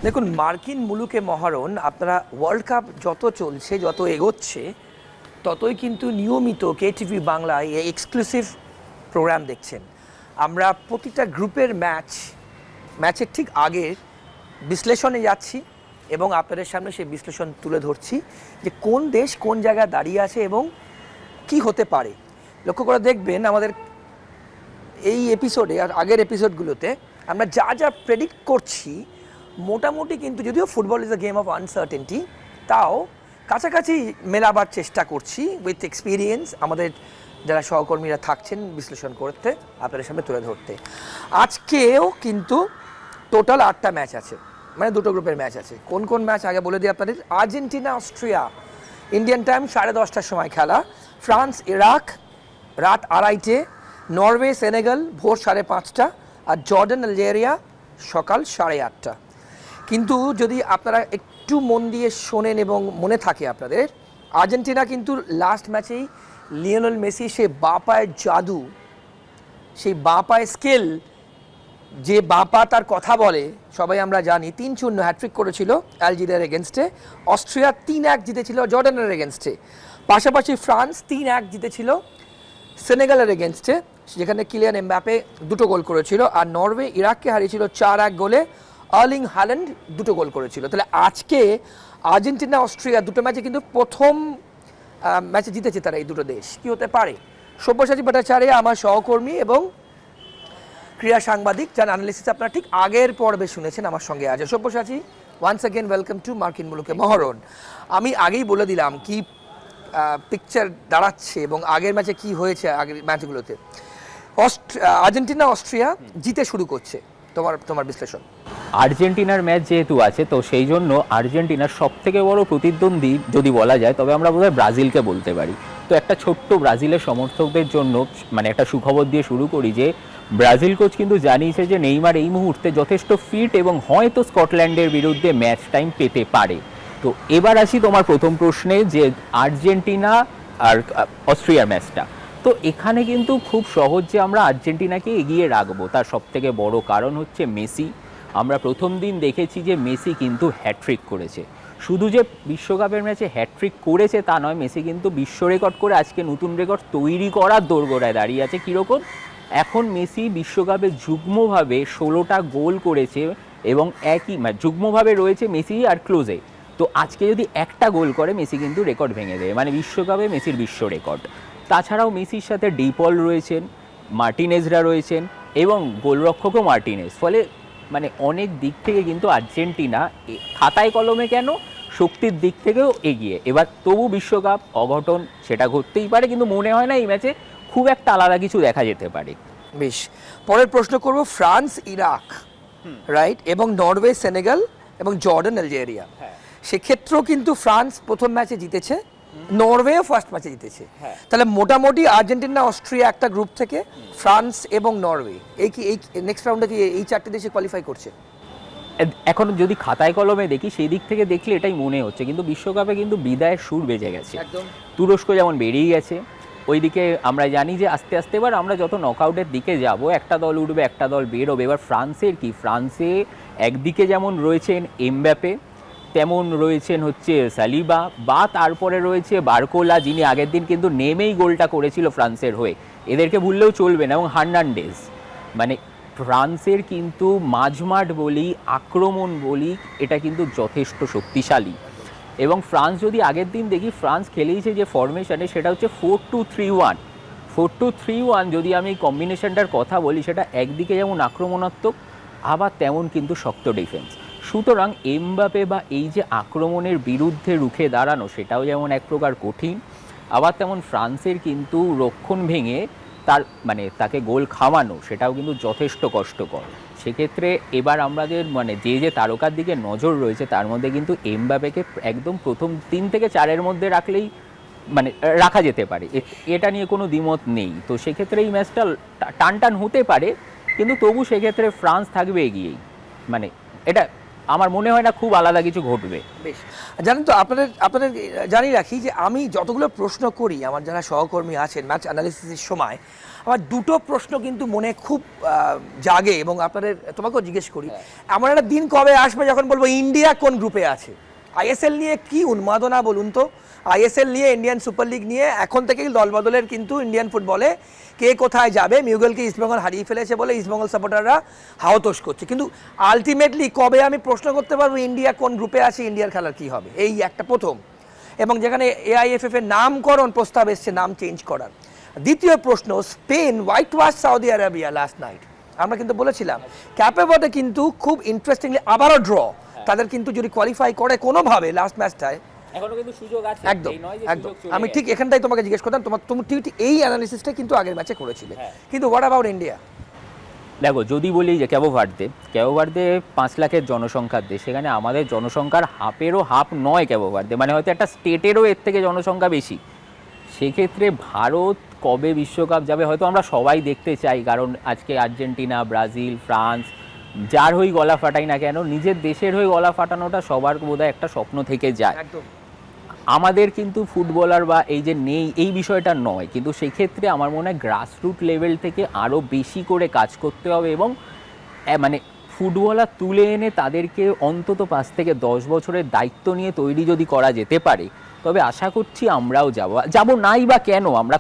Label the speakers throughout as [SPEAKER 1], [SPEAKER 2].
[SPEAKER 1] দেখুন, মার্কিন মুলুকে মহারণ আপনারা ওয়ার্ল্ড কাপ যত চলছে, যত এগোচ্ছে, ততই কিন্তু নিয়মিত কেটিভি বাংলায় এই এক্সক্লুসিভ প্রোগ্রাম দেখছেন। আমরা প্রতিটা গ্রুপের ম্যাচের ঠিক আগের বিশ্লেষণে যাচ্ছি এবং আপনাদের সামনে সেই বিশ্লেষণ তুলে ধরছি যে কোন দেশ কোন জায়গায় দাঁড়িয়ে আছে এবং কি হতে পারে। লক্ষ্য করে দেখবেন আমাদের এই এপিসোডে আর আগের এপিসোডগুলোতে আমরা যা যা প্রেডিক্ট করছি মোটামুটি, কিন্তু যদিও football is a game of uncertainty, তাও কাছাকাছি মেলাবার চেষ্টা করছি উইথ এক্সপিরিয়েন্স আমাদের যারা সহকর্মীরা থাকছেন বিশ্লেষণ করতে, আপনাদের সামনে তুলে ধরতে। আজকেও কিন্তু টোটাল 8টা ম্যাচ আছে, মানে দুটো গ্রুপের ম্যাচ আছে। কোন কোন ম্যাচ আগে বলে দিই আপনাদের। আর্জেন্টিনা অস্ট্রিয়া ইন্ডিয়ান টাইম 10:30টার সময় খেলা, ফ্রান্স ইরাক রাত 2:30টে, নরওয়ে সেনেগাল ভোর 5:30টা, আর জর্ডান আলজেরিয়া সকাল 8:30টা। কিন্তু যদি আপনারা একটু মন দিয়ে শোনেন এবং মনে থাকে আপনাদের, আর্জেন্টিনা কিন্তু লাস্ট ম্যাচেই লিওনেল মেসি সেই বাঁ পায়ের জাদু, সেই বাঁ পায়ের স্কিল, যে বাঁ পা তার কথা বলে সবাই আমরা জানি, 3-0 হ্যাট্রিক করেছিল আলজেরিয়ার এগেনস্টে। অস্ট্রিয়া 3-1 জিতেছিল জর্ডানের এগেনস্টে। পাশাপাশি ফ্রান্স 3-1 জিতেছিল সেনেগালের এগেনস্টে, যেখানে কিলিয়ান এমবাপে 2টো গোল করেছিল। আর নরওয়ে ইরাককে হারিয়েছিল 4-1 গোলে, আর্লিং হাল্যান্ড 2টো গোল করেছিল। তাহলে আজকে আর্জেন্টিনা অস্ট্রিয়া দুটো ম্যাচে কিন্তু প্রথম ম্যাচে জিতেছে তারা, এই দুটো দেশ। কি হতে পারে? সব্যসাচী ভট্টাচার্য আমার সহকর্মী এবং ক্রীড়া সাংবাদিক, যার অ্যানালিসিস আপনারা ঠিক আগের পর্বে শুনেছেন, আমার সঙ্গে আছে। Sabyasachi, once again welcome to মার্কিন মুলুকে মহারণ। আমি আগেই বলে দিলাম কি পিকচার দাঁড়াচ্ছে এবং আগের ম্যাচে কি হয়েছে। আগের ম্যাচগুলোতে আর্জেন্টিনা অস্ট্রিয়া জিতে শুরু করছে, তোমার বিশ্লেষণ।
[SPEAKER 2] আর্জেন্টিনার ম্যাচ যেহেতু আছে, তো সেই জন্য আর্জেন্টিনার সবথেকে বড় প্রতিদ্বন্দ্বী যদি বলা যায়, তবে আমরা বোধহয় ব্রাজিলকে বলতে পারি। তো একটা ছোট্ট ব্রাজিলের সমর্থকদের জন্য মানে একটা সুখবর দিয়ে শুরু করি যে ব্রাজিল কোচ কিন্তু জানিয়েছে যে নেইমার এই মুহূর্তে যথেষ্ট ফিট এবং হয়তো স্কটল্যান্ডের বিরুদ্ধে ম্যাচ টাইম পেতে পারে। তো এবার আসি তোমার প্রথম প্রশ্নে, যে আর্জেন্টিনা আর অস্ট্রিয়ার ম্যাচটা। তো এখানে কিন্তু খুব সহজ যে আমরা আর্জেন্টিনাকে এগিয়ে রাখবো। তার সবথেকে বড় কারণ হচ্ছে মেসি। আমরা প্রথম দিন দেখেছি যে মেসি কিন্তু হ্যাট্রিক করেছে। শুধু যে বিশ্বকাপের ম্যাচে হ্যাট্রিক করেছে তা নয়, মেসি কিন্তু বিশ্ব রেকর্ড করে আজকে নতুন রেকর্ড তৈরি করার দোরগোড়ায় দাঁড়িয়ে আছে। কীরকম? এখন মেসি বিশ্বকাপে যুগ্মভাবে 16টা গোল করেছে এবং একই যুগ্মভাবে রয়েছে মেসি আর ক্লোজে। তো আজকে যদি একটা গোল করে মেসি কিন্তু রেকর্ড ভেঙে দেয়, মানে বিশ্বকাপে মেসির বিশ্ব রেকর্ড। তাছাড়াও মেসির সাথে ডিপল রয়েছেন, মার্টিনেজরা রয়েছেন এবং গোলরক্ষকও মার্টিনেজ। ফলে মানে অনেক দিক থেকে কিন্তু আর্জেন্টিনা খাতায় কলমে কেন, শক্তির দিক থেকেও এগিয়ে। এবার তবু বিশ্বকাপ অঘটন সেটা ঘটতেই পারে, কিন্তু মনে হয় না এই ম্যাচে খুব একটা আলাদা কিছু দেখা যেতে পারে।
[SPEAKER 1] বেশ, পরের প্রশ্ন করব। ফ্রান্স ইরাক রাইট, এবং নরওয়ে সেনেগাল এবং জর্ডান আলজেরিয়া। সেক্ষেত্রেও কিন্তু ফ্রান্স প্রথম ম্যাচে জিতেছে, নরওয়েও ফার্স্ট ম্যাচে জিতেছে। তাহলে মোটামুটি আর্জেন্টিনা অস্ট্রিয়া একটা গ্রুপ থেকে, ফ্রান্স এবং নরওয়ে এই নেক্সট রাউন্ডে কি এই 4টে দেশে কোয়ালিফাই করছে?
[SPEAKER 2] এখন যদি খাতায় কলমে দেখি সেই দিক থেকে দেখলে এটাই মনে হচ্ছে, কিন্তু বিশ্বকাপে কিন্তু বিদায়ের সুর বেজে গেছে। তুরস্ক যেমন বেরিয়ে গেছে, ওইদিকে আমরা জানি যে আস্তে আস্তে এবার আমরা যত নকআউটের দিকে যাব একটা দল উঠবে একটা দল বেরোবে। এবার ফ্রান্সের কি, ফ্রান্সে একদিকে যেমন রয়েছেন এমবাপে, তেমন রয়েছেন হচ্ছে সালিবা, বা তারপরে রয়েছে বারকোলা, যিনি আগের দিন কিন্তু নেমেই গোলটা করেছিল ফ্রান্সের হয়ে, এদেরকে ভুললেও চলবে না, এবং হার্নান্ডেজ। মানে ফ্রান্সের কিন্তু মাঝমাঠ বলি, আক্রমণ বলি, এটা কিন্তু যথেষ্ট শক্তিশালী। এবং ফ্রান্স যদি আগের দিন দেখি, ফ্রান্স খেলেইছে যে ফরমেশনে, সেটা হচ্ছে 4-2-3-1। 4-2-3-1 যদি আমি কম্বিনেশনটার কথা বলি, সেটা একদিকে যেমন আক্রমণাত্মক, আবার তেমন কিন্তু শক্ত ডিফেন্স। সুতরাং এমবাপে বা এই যে আক্রমণের বিরুদ্ধে রুখে দাঁড়ানো, সেটাও যেমন এক প্রকার কঠিন, আবার তেমন ফ্রান্সের কিন্তু রক্ষণ ভেঙে তার মানে তাকে গোল খাওয়ানো, সেটাও কিন্তু যথেষ্ট কষ্টকর। সেক্ষেত্রে এবার আমাদের মানে যে তারকার দিকে নজর রয়েছে, তার মধ্যে কিন্তু এমবাপেকে একদম প্রথম 3 থেকে 4-এর মধ্যে রাখলেই মানে রাখা যেতে পারে, এটা নিয়ে কোনো দ্বিমত নেই। তো সেক্ষেত্রে এই ম্যাচটা টান হতে পারে, কিন্তু তবু সেক্ষেত্রে ফ্রান্স থাকবে এগিয়েই। মানে এটা আমার মনে হয় না খুব আলাদা কিছু ঘটবে।
[SPEAKER 1] বেশ, জানেন তো আপনাদের জানিয়ে রাখি যে আমি যতগুলো প্রশ্ন করি আমার যারা সহকর্মী আছেন ম্যাচ অ্যানালিসিসের সময়, আমার দুটো প্রশ্ন কিন্তু মনে খুব জাগে এবং আপনাদের তোমাকেও জিজ্ঞেস করি, এমন একটা দিন কবে আসবে যখন বলবো ইন্ডিয়া কোন গ্রুপে আছে? আইএসএল নিয়ে কি উন্মাদনা বলুন তো, আইএসএল নিয়ে, ইন্ডিয়ান সুপার লিগ নিয়ে এখন থেকেই দলবদলের কিন্তু ইন্ডিয়ান ফুটবলে কে কোথায় যাবে। মিউগলকে ইস্টবেঙ্গল হারিয়ে ফেলেছে বলে ইস্টবেঙ্গল সাপোর্টাররা হাওতোষ করছে, কিন্তু আলটিমেটলি কবে আমি প্রশ্ন করতে পারবো ইন্ডিয়া কোন গ্রুপে আছে, ইন্ডিয়ার খেলার কি হবে, এই একটা প্রথম। এবং যেখানে এআইএফএফ এর নামকরণ প্রস্তাব এসছে নাম চেঞ্জ করার। দ্বিতীয় প্রশ্ন, Spain white wash Saudi Arabia last night. আমরা কিন্তু বলেছিলাম ক্যাপে বটে কিন্তু খুব ইন্টারেস্টিংলি আবারও ড্র, তাদের কিন্তু যদি কোয়ালিফাই করে কোনোভাবে লাস্ট ম্যাচটায়
[SPEAKER 2] এখনো কিন্তু সুযোগ আছে,
[SPEAKER 1] একদম একদম। আমি ঠিক এখানটাই তোমাকে জিজ্ঞেস করতাম, তুমি ঠিক এই অ্যানালিসিসটা কিন্তু আগের ম্যাচে করেছিলে, কিন্তু হোয়াট অ্যাবাউট ইন্ডিয়া?
[SPEAKER 2] দেখো, যদি বলি যে ক্যাবো ভার্দে 5 লাখের জনসংখ্যার দেশ, সেখানে আমাদের জনসংখ্যার হাফেরও হাফ নয় ক্যাবো ভার্দে, মানে হয়তো একটা স্টেটেরও এর থেকে জনসংখ্যা বেশি। সেক্ষেত্রে ভারত কবে বিশ্বকাপ যাবে হয়তো আমরা সবাই দেখতে চাই, কারণ আজকে আর্জেন্টিনা, ব্রাজিল, ফ্রান্স যার হয়ে গলা ফাটাই না কেন, নিজের দেশের হয়ে গলা ফাটানোটা সবার বোধহয় একটা স্বপ্ন থেকে যায়।
[SPEAKER 1] একদম।
[SPEAKER 2] আমাদের কিন্তু ফুটবলার বা এই যে নেই এই বিষয়টা নয়, কিন্তু সেক্ষেত্রে আমার মনে হয় গ্রাসরুট লেভেল থেকে আরও বেশি করে কাজ করতে হবে এবং মানে ফুটবলার তুলে এনে তাদেরকে অন্তত 5 থেকে 10 বছরের দায়িত্ব নিয়ে তৈরি যদি করা যেতে পারে, তবে আশা করছি আমরাও যাব নাই বা কেন, আমরা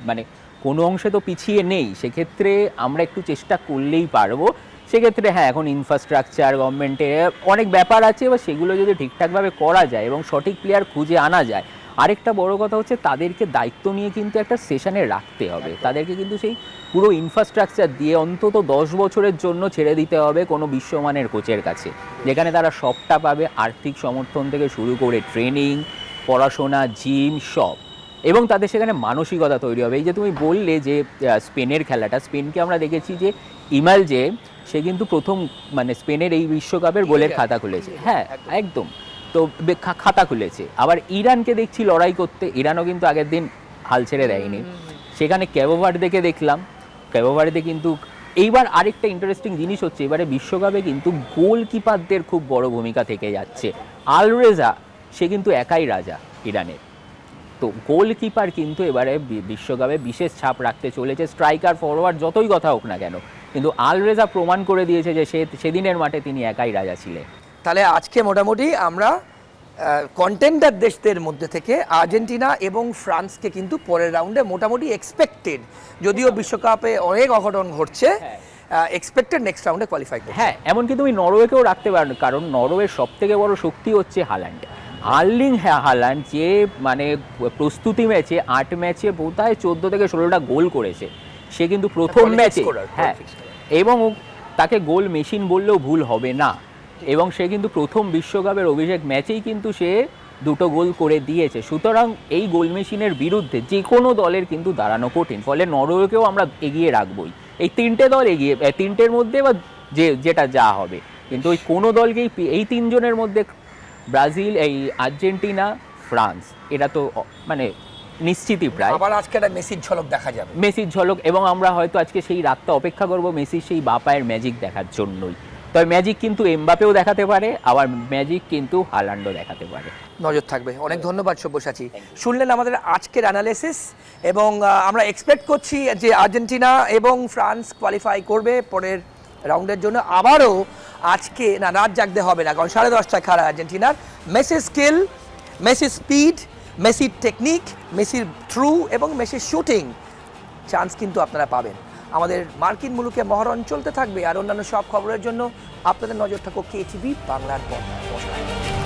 [SPEAKER 2] মানে কোনো অংশে তো পিছিয়ে নেই। সেক্ষেত্রে আমরা একটু চেষ্টা করলেই পারবো। সেক্ষেত্রে হ্যাঁ, এখন ইনফ্রাস্ট্রাকচার, গভর্নমেন্টের অনেক ব্যাপার আছে, বা সেগুলো যদি ঠিকঠাকভাবে করা যায় এবং সঠিক প্লেয়ার খুঁজে আনা যায়। আরেকটা বড় কথা হচ্ছে তাদেরকে দায়িত্ব নিয়ে কিন্তু একটা সেশনে রাখতে হবে, তাদেরকে কিন্তু সেই পুরো ইনফ্রাস্ট্রাকচার দিয়ে অন্তত 10 বছরের জন্য ছেড়ে দিতে হবে কোনো বিশ্বমানের কোচের কাছে, যেখানে তারা সবটা পাবে, আর্থিক সমর্থন থেকে শুরু করে ট্রেনিং, পড়াশোনা, জিম সব, এবং তাদের সেখানে মানসিকতা তৈরি হবে। এই যে তুমি বললে যে স্পেনের খেলাটা, স্পেনকে আমরা দেখেছি যে ইমাল যে সে কিন্তু প্রথম মানে স্পেনের এই বিশ্বকাপের গোলের খাতা খুলেছে, হ্যাঁ একদম, তো খাতা খুলেছে। আবার ইরানকে দেখছি লড়াই করতে, ইরানও কিন্তু আগের দিন হাল ছেড়ে দেয়নি। সেখানে ক্যাবো ভার্দেকে দেখলাম, ক্যাবো ভার্দে কিন্তু এইবার আরেকটা ইন্টারেস্টিং জিনিস হচ্ছে, এবারে বিশ্বকাপে কিন্তু গোলকিপারদের খুব বড় ভূমিকা থেকে যাচ্ছে। আলরেজা সে কিন্তু একাই রাজা ইরানের, তো গোলকিপার কিন্তু এবারে বিশ্বকাপে বিশেষ ছাপ রাখতে চলেছে। স্ট্রাইকার, ফরওয়ার্ড যতই কথা হোক না কেন, কিন্তু আলরেজা প্রমাণ করে দিয়েছে যে সেদিনের মাঠে তিনি একাই রাজা ছিলেন।
[SPEAKER 1] তাহলে আজকে মোটামুটি আমরা কন্টেন্ডার দেশদের মধ্যে থেকে আর্জেন্টিনা এবং ফ্রান্সকে কিন্তু পরের রাউন্ডে মোটামুটি এক্সপেক্টেড, যদিও বিশ্বকাপে অনেক অঘটন ঘটছে, এক্সপেক্টেড নেক্সট রাউন্ডে কোয়ালিফাই করছে।
[SPEAKER 2] হ্যাঁ, এমনকি তুমি নরওয়েকেও রাখতে পারো, কারণ নরওয়ের সব থেকে বড় শক্তি হচ্ছে হাল্যান্ড। আর্লিং হাল্যান্ড যে মানে প্রস্তুতি ম্যাচে 8 ম্যাচে বোধহয় 14 থেকে 16টা গোল করেছে, সে কিন্তু প্রথম ম্যাচে, হ্যাঁ, এবং তাকে গোল মেশিন বললেও ভুল হবে না, এবং সে কিন্তু প্রথম বিশ্বকাপের অভিষেক ম্যাচেই কিন্তু সে 2টো গোল করে দিয়েছে। সুতরাং এই গোল মেশিনের বিরুদ্ধে যে কোনো দলের কিন্তু দাঁড়ানো কঠিন, ফলে নরওয়েকেও আমরা এগিয়ে রাখবই। এই 3টে দল এগিয়ে, 3টের মধ্যে বা যেটা যা হবে, কিন্তু ওই কোনো দলকেই এই 3 জনের মধ্যে ব্রাজিল, এই আর্জেন্টিনা, ফ্রান্স, এটা তো মানে নিশ্চিতই প্রায়।
[SPEAKER 1] আবার আজকে একটা মেসির ঝলক দেখা যাবে,
[SPEAKER 2] মেসির ঝলক, এবং আমরা হয়তো আজকে সেই রাতটা অপেক্ষা করব মেসির সেই বাপায়ের ম্যাজিক দেখার জন্যই। তবে ম্যাজিক কিন্তু এমবাপেও দেখাতে পারে, আবার ম্যাজিক কিন্তু হাল্যান্ডও দেখাতে পারে।
[SPEAKER 1] নজর থাকবে। অনেক ধন্যবাদ সব্যসাচী। শুনলেন আমাদের আজকের অ্যানালিসিস, এবং আমরা এক্সপেক্ট করছি যে আর্জেন্টিনা এবং ফ্রান্স কোয়ালিফাই করবে পরের রাউন্ডের জন্য। আবারও আজকে না রাত জাগতে হবে না, কারণ 10:30টায় খেলা আর্জেন্টিনার। মেসির স্কিল, মেসির স্পিড, মেসির টেকনিক, মেসির থ্রু এবং মেসির শুটিং চান্স কিন্তু আপনারা পাবেন। আমাদের মার্কিন মুলুকে মহরণ চলতে থাকবে, আর অন্যান্য সব খবরের জন্য আপনাদের নজর থাকুক KTV বাংলার পর্দায়।